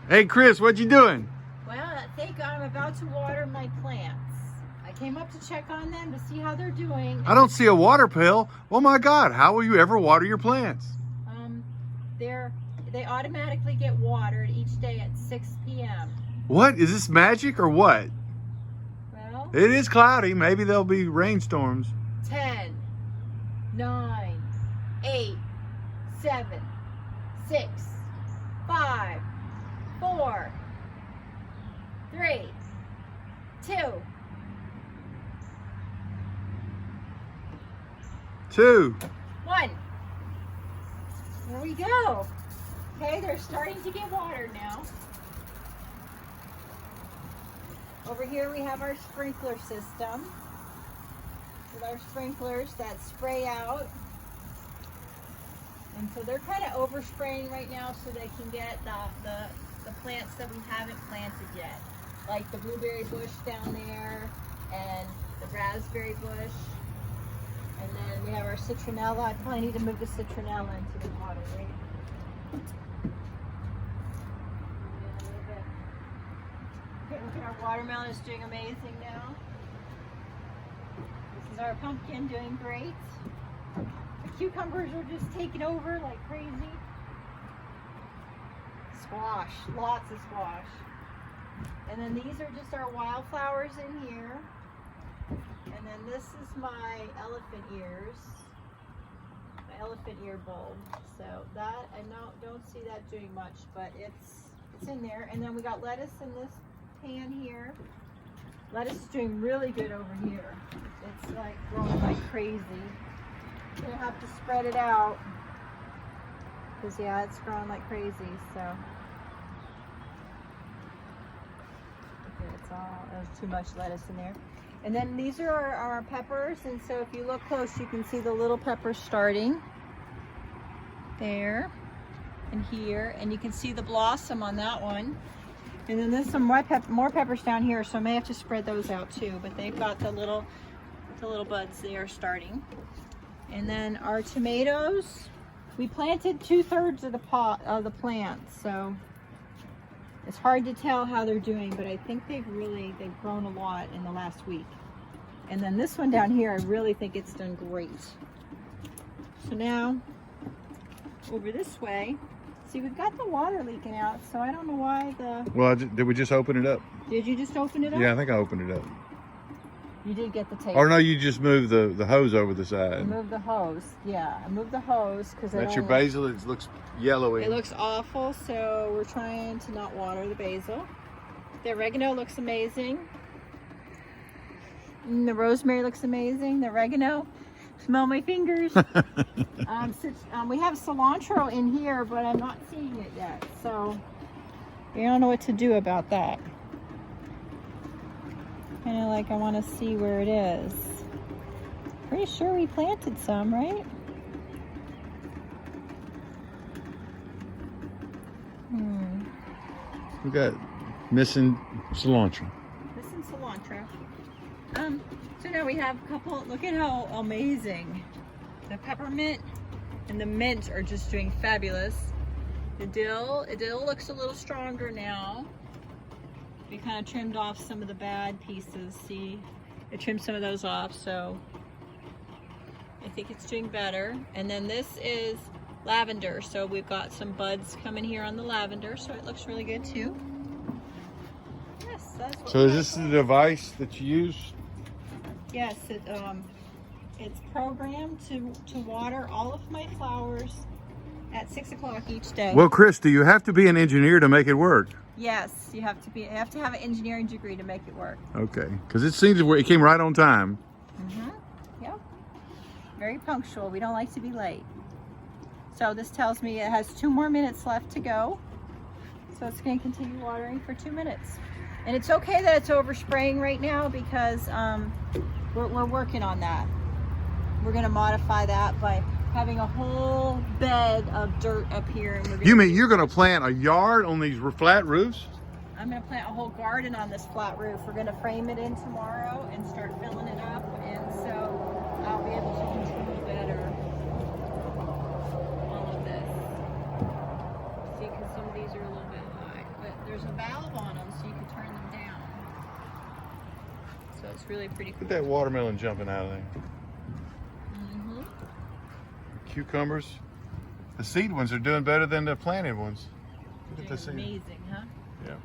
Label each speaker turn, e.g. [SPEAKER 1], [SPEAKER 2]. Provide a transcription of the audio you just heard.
[SPEAKER 1] Hey Chris, what you doing?
[SPEAKER 2] Well, I think I'm about to water my plants. I came up to check on them to see how they're doing.
[SPEAKER 1] I don't see a water pail. Oh my God, how will you ever water your plants?
[SPEAKER 2] They automatically get watered each day at 6 p.m.
[SPEAKER 1] What? Is this magic or what?
[SPEAKER 2] Well,
[SPEAKER 1] It is cloudy. Maybe there'll be rainstorms.
[SPEAKER 2] 10, 9, 8, 7, 6, 5, 4, 3, 2,
[SPEAKER 1] 2.
[SPEAKER 2] 1. There we go. Okay, they're starting to get watered now. Over here we have our sprinkler system with our sprinklers that spray out. And so they're kind of overspraying right now so they can get the plants that we haven't planted yet. Like the blueberry bush down there and the raspberry bush. And then we have our citronella. I probably need to move the citronella into the water, right? Okay, look at our watermelon is doing amazing now. This is our pumpkin doing great. The cucumbers are just taking over like crazy. Squash, lots of squash. And then these are just our wildflowers in here. And then this is my elephant ears, my elephant ear bulb. So that, I don't see that doing much, but it's in there. And then we got lettuce in this pan here. Lettuce is doing really good over here. It's like growing like crazy. Gonna have to spread it out because yeah, it's growing like crazy. So okay, there's too much lettuce in there. And then these are our peppers, and so if you look close, you can see the little peppers starting there and here, and you can see the blossom on that one. And then there's some more peppers down here, so I may have to spread those out too. But they've got the little buds there starting. And then our tomatoes, we planted 2/3 of the pot of the plant, so it's hard to tell how they're doing, but I think they've grown a lot in the last week. And then this one down here, I really think it's done great. So now, over this way, see, we've got the water leaking out, so I don't know why
[SPEAKER 1] Well, did we just open it up?
[SPEAKER 2] Did you just open it up?
[SPEAKER 1] Yeah, I think I opened it up.
[SPEAKER 2] You did get the tape.
[SPEAKER 1] Or no, you just moved the hose over the
[SPEAKER 2] I
[SPEAKER 1] side.
[SPEAKER 2] moved the hose. Yeah, I moved the hose because
[SPEAKER 1] That's your basil. It looks yellowy.
[SPEAKER 2] It looks awful, so we're trying to not water the basil. The oregano looks amazing. And the rosemary looks amazing. The oregano, smell my fingers. We have cilantro in here, but I'm not seeing it yet, so I don't know what to do about that. Kind of like I want to see where it is. Pretty sure we planted some, right?
[SPEAKER 1] We got missing cilantro.
[SPEAKER 2] Missing cilantro. So now we have a couple. Look at how amazing the peppermint and the mint are just doing fabulous. The dill looks a little stronger now. We kind of trimmed off some of the bad pieces. See, I trimmed some of those off, so I think it's doing better. And then this is lavender, so we've got some buds coming here on the lavender, so it looks really good too. Yes, that's what.
[SPEAKER 1] So is this the device that you use?
[SPEAKER 2] Yes, it's programmed to water all of my flowers at 6 o'clock each day.
[SPEAKER 1] Well, Chris, do you have to be an engineer to make it work?
[SPEAKER 2] Yes, you have to have an engineering degree to make it work.
[SPEAKER 1] Okay, because it seems it came right on time.
[SPEAKER 2] Yep. Very punctual. We don't like to be late. So this tells me it has 2 more minutes left to go. So it's going to continue watering for 2 minutes. And it's okay that it's overspraying right now because we're working on that. We're going to modify that by having a whole bed of dirt up here. And
[SPEAKER 1] You mean you're going to plant a yard on these flat roofs?
[SPEAKER 2] I'm going to plant a whole garden on this flat roof. We're going to frame it in tomorrow and start filling it up. And so I'll be able to control better all of this. See, because some of these are a little bit high. But There's a valve on them so you can turn them down. So it's really pretty
[SPEAKER 1] Look
[SPEAKER 2] cool.
[SPEAKER 1] at that watermelon jumping out of there.
[SPEAKER 2] Mm-hmm.
[SPEAKER 1] Cucumbers. The seed ones are doing better than the planted ones. Look at the
[SPEAKER 2] Doing
[SPEAKER 1] seed.
[SPEAKER 2] amazing, huh?
[SPEAKER 1] Yeah.